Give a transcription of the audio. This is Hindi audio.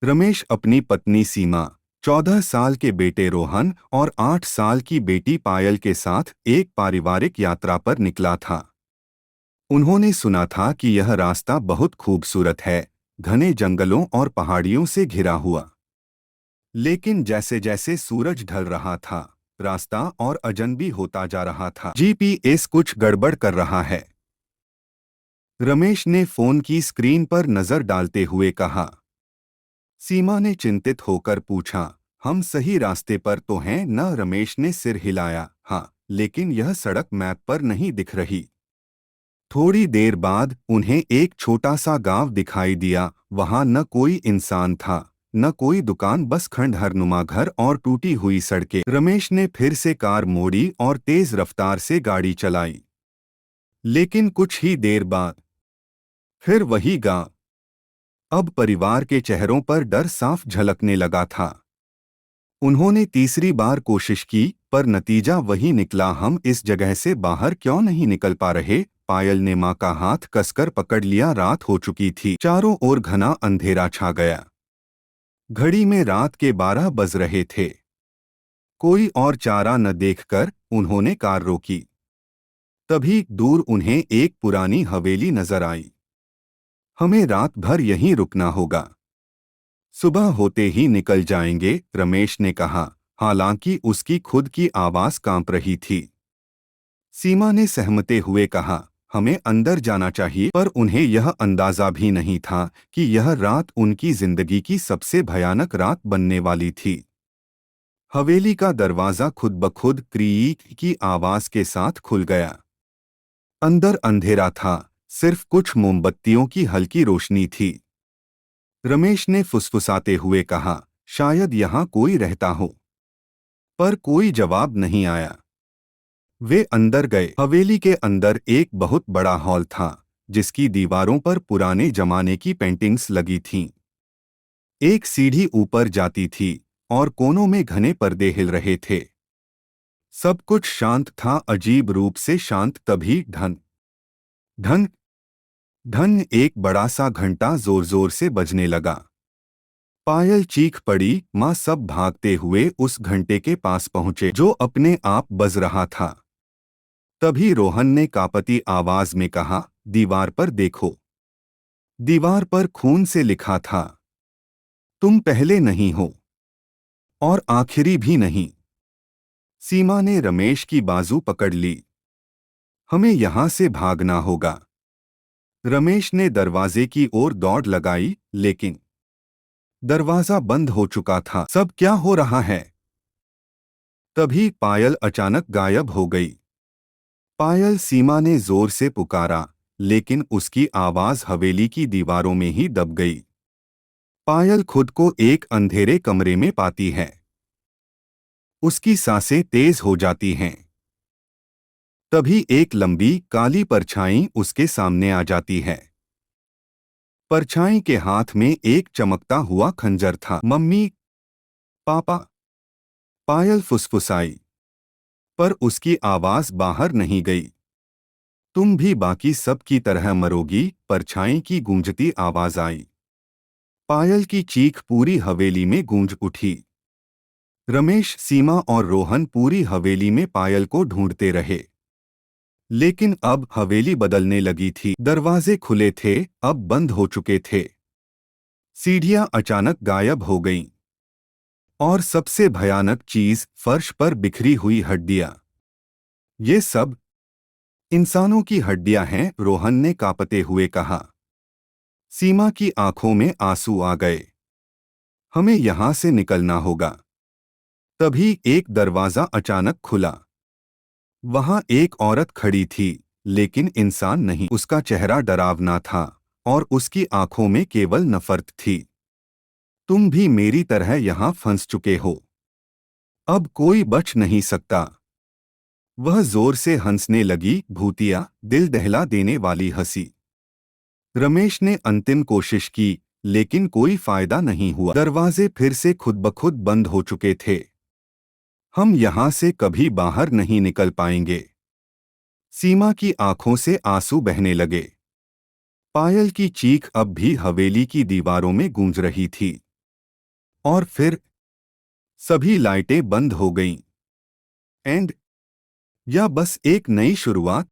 रमेश अपनी पत्नी सीमा, 14 साल के बेटे रोहन और 8 साल की बेटी पायल के साथ एक पारिवारिक यात्रा पर निकला था। उन्होंने सुना था कि यह रास्ता बहुत खूबसूरत है, घने जंगलों और पहाड़ियों से घिरा हुआ। लेकिन जैसे जैसे सूरज ढल रहा था, रास्ता और अजनबी होता जा रहा था। जीपीएस कुछ गड़बड़ कर रहा है, रमेश ने फोन की स्क्रीन पर नजर डालते हुए कहा। सीमा ने चिंतित होकर पूछा, हम सही रास्ते पर तो हैं न? रमेश ने सिर हिलाया, हाँ, लेकिन यह सड़क मैप पर नहीं दिख रही। थोड़ी देर बाद उन्हें एक छोटा सा गांव दिखाई दिया। वहां न कोई इंसान था, न कोई दुकान, बस खंडहरनुमा घर और टूटी हुई सड़कें। रमेश ने फिर से कार मोड़ी और तेज रफ्तार से गाड़ी चलाई। लेकिन कुछ ही देर बाद फिर वही गांव। अब परिवार के चेहरों पर डर साफ झलकने लगा था। उन्होंने तीसरी बार कोशिश की, पर नतीजा वही निकला। हम इस जगह से बाहर क्यों नहीं निकल पा रहे? पायल ने मां का हाथ कसकर पकड़ लिया। रात हो चुकी थी, चारों ओर घना अंधेरा छा गया। घड़ी में रात के 12 बज रहे थे। कोई और चारा न देखकर उन्होंने कार रोकी। तभी दूर उन्हें एक पुरानी हवेली नजर आई। हमें रात भर यहीं रुकना होगा, सुबह होते ही निकल जाएंगे, रमेश ने कहा। हालांकि उसकी खुद की आवाज कांप रही थी। सीमा ने सहमते हुए कहा, हमें अंदर जाना चाहिए। पर उन्हें यह अंदाजा भी नहीं था कि यह रात उनकी जिंदगी की सबसे भयानक रात बनने वाली थी। हवेली का दरवाजा खुद ब खुद क्रीक की आवाज के साथ खुल गया। अंदर अंधेरा था, सिर्फ कुछ मोमबत्तियों की हल्की रोशनी थी। रमेश ने फुसफुसाते हुए कहा, शायद यहाँ कोई रहता हो। पर कोई जवाब नहीं आया। वे अंदर गए। हवेली के अंदर एक बहुत बड़ा हॉल था, जिसकी दीवारों पर पुराने जमाने की पेंटिंग्स लगी थीं। एक सीढ़ी ऊपर जाती थी और कोनों में घने पर्दे हिल रहे थे। सब कुछ शांत था, अजीब रूप से शांत। तभी ढन ढन ढन एक बड़ा सा घंटा जोर जोर से बजने लगा। पायल चीख पड़ी। मां सब भागते हुए उस घंटे के पास पहुंचे, जो अपने आप बज रहा था। तभी रोहन ने कांपती आवाज में कहा, दीवार पर देखो। दीवार पर खून से लिखा था, तुम पहले नहीं हो और आखिरी भी नहीं। सीमा ने रमेश की बाजू पकड़ ली। हमें यहां से भागना होगा। रमेश ने दरवाजे की ओर दौड़ लगाई, लेकिन दरवाजा बंद हो चुका था। सब क्या हो रहा है? तभी पायल अचानक गायब हो गई। पायल, सीमा ने जोर से पुकारा, लेकिन उसकी आवाज हवेली की दीवारों में ही दब गई। पायल खुद को एक अंधेरे कमरे में पाती है। उसकी सांसें तेज हो जाती हैं। तभी एक लंबी काली परछाई उसके सामने आ जाती है। परछाई के हाथ में एक चमकता हुआ खंजर था। मम्मी, पापा, पायल फुसफुसाई, पर उसकी आवाज बाहर नहीं गई। तुम भी बाकी सब की तरह मरोगी, परछाई की गूंजती आवाज आई। पायल की चीख पूरी हवेली में गूंज उठी। रमेश, सीमा और रोहन पूरी हवेली में पायल को ढूंढते रहे। लेकिन अब हवेली बदलने लगी थी। दरवाजे खुले थे, अब बंद हो चुके थे। सीढ़ियां अचानक गायब हो गईं। और सबसे भयानक चीज, फर्श पर बिखरी हुई हड्डियां। ये सब इंसानों की हड्डियां हैं, रोहन ने कांपते हुए कहा। सीमा की आंखों में आंसू आ गए। हमें यहां से निकलना होगा। तभी एक दरवाजा अचानक खुला। वहां एक औरत खड़ी थी, लेकिन इंसान नहीं। उसका चेहरा डरावना था और उसकी आंखों में केवल नफरत थी। तुम भी मेरी तरह यहां फंस चुके हो। अब कोई बच नहीं सकता। वह जोर से हंसने लगी, भूतिया, दिल दहला देने वाली हंसी। रमेश ने अंतिम कोशिश की, लेकिन कोई फायदा नहीं हुआ। दरवाजे फिर से खुद ब खुद बंद हो चुके थे। हम यहां से कभी बाहर नहीं निकल पाएंगे। सीमा की आंखों से आंसू बहने लगे। पायल की चीख अब भी हवेली की दीवारों में गूंज रही थी। और फिर सभी लाइटें बंद हो गईं। एंड या बस एक नई शुरुआत।